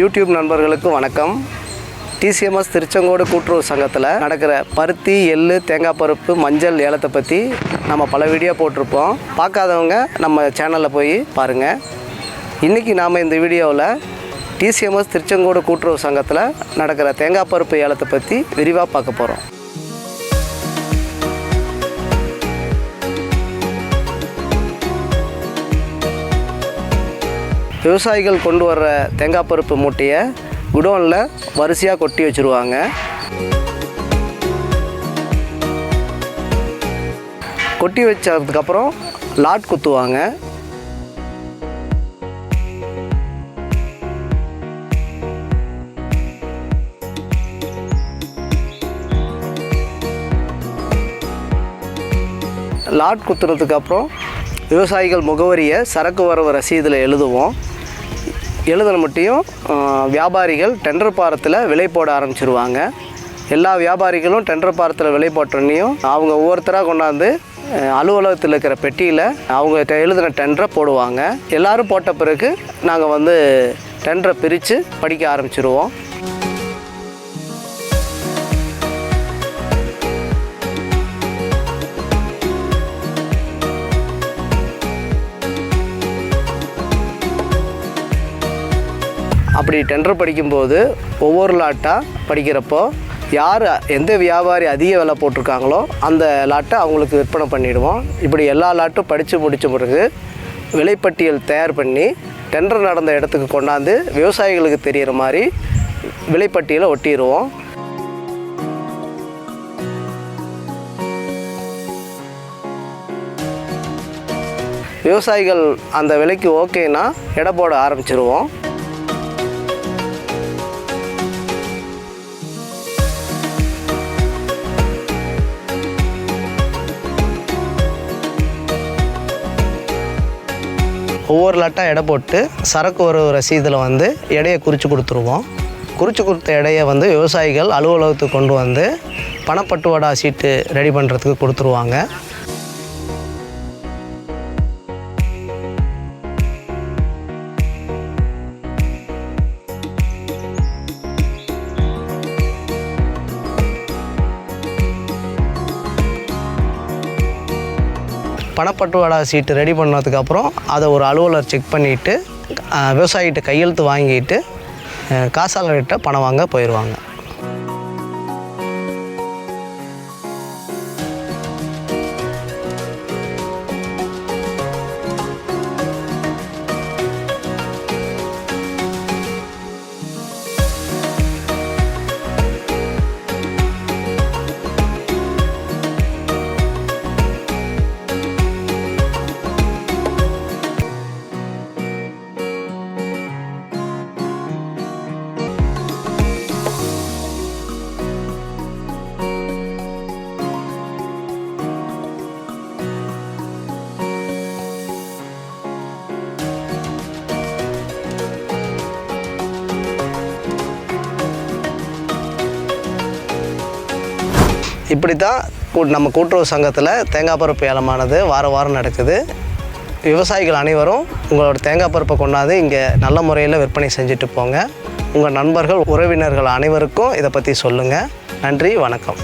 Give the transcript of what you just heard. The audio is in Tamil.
யூடியூப் நண்பர்களுக்கு வணக்கம். டிசிஎம்எஸ் திருச்செங்கோடு கூட்டுறவு சங்கத்தில் நடக்கிற பருத்தி, எள்ளு, தேங்காய் பருப்பு, மஞ்சள் ஏலத்தை பற்றி நம்ம பல வீடியோ போட்டிருப்போம். பார்க்காதவங்க நம்ம சேனலில் போய் பாருங்கள். இன்றைக்கி நாம் இந்த வீடியோவில் டிசிஎம்எஸ் திருச்செங்கோடு கூட்டுறவு சங்கத்தில் நடக்கிற தேங்காய் பருப்பு ஏலத்தை பற்றி விரிவாக பார்க்க போகிறோம். விவசாயிகள் கொண்டு வர்ற தேங்காய் பருப்பு மூட்டையை குடோனில் வரிசையாக கொட்டி வச்சுருவாங்க. கொட்டி வச்சதுக்கப்புறம் லாட் குத்துவாங்க. லாட் குத்துனதுக்கப்புறம் விவசாயிகள் முகவரியை சரக்கு வரவு ரசீதில் எழுதுவோம். எழுதுன மட்டும் வியாபாரிகள் டெண்டர் பாரத்தில் விலை போட ஆரம்பிச்சிருவாங்க. எல்லா வியாபாரிகளும் டெண்டர் பாரத்தில் விலை போட்டோன்னையும் அவங்க ஒவ்வொருத்தராக கொண்டாந்து அலுவலகத்தில் இருக்கிற பெட்டியில் அவங்க எழுதின டெண்டரை போடுவாங்க. எல்லோரும் போட்ட பிறகு நாங்கள் டெண்டரை பிரித்து படிக்க ஆரம்பிச்சிருவோம். அப்படி டெண்டர் படிக்கும்போது ஒவ்வொரு லாட்டாக படிக்கிறப்போ யார் எந்த வியாபாரி அதிக விலை போட்டிருக்காங்களோ அந்த லாட்டை அவங்களுக்கு விற்பனை பண்ணிவிடுவோம். இப்படி எல்லா லாட்டும் படித்து முடித்த பிறகு விலைப்பட்டியல் தயார் பண்ணி டெண்டர் நடந்த இடத்துக்கு கொண்டாந்து விவசாயிகளுக்கு தெரிகிற மாதிரி விலைப்பட்டியலை ஒட்டிடுவோம். விவசாயிகள் அந்த விலைக்கு ஓகேனா எடை போட ஆரம்பிச்சிருவோம். ஒவ்வொரு லாட்டாக எடை போட்டு சரக்கு ஒரு ரசீதில் எடையை குறித்து கொடுத்துருவோம். குறித்து கொடுத்த எடையை விவசாயிகள் அலுவலகத்துக்கு கொண்டு வந்து பணப்பட்டுவாடா சீட்டு ரெடி பண்ணுறதுக்கு கொடுத்துருவாங்க. பணப்பட்டுவாடா சீட்டு ரெடி பண்ணதுக்கப்புறம் அதை ஒரு அலுவலர் செக் பண்ணிவிட்டு விவசாயிகிட்ட கையெழுத்து வாங்கிட்டு காசாளர்கிட்ட பணம் வாங்க போயிடுவாங்க. இப்படி தான் நம்ம கூட்டுறவு சங்கத்தில் தேங்காய் பருப்பு ஏலமானது வாரம் நடக்குது. விவசாயிகள் அனைவரும் உங்களோட தேங்காய் பருப்பை கொண்டாந்து இங்கே நல்ல முறையில் விற்பனை செஞ்சுட்டு போங்க. உங்கள் நண்பர்கள், உறவினர்கள் அனைவருக்கும் இதை பற்றி சொல்லுங்கள். நன்றி, வணக்கம்.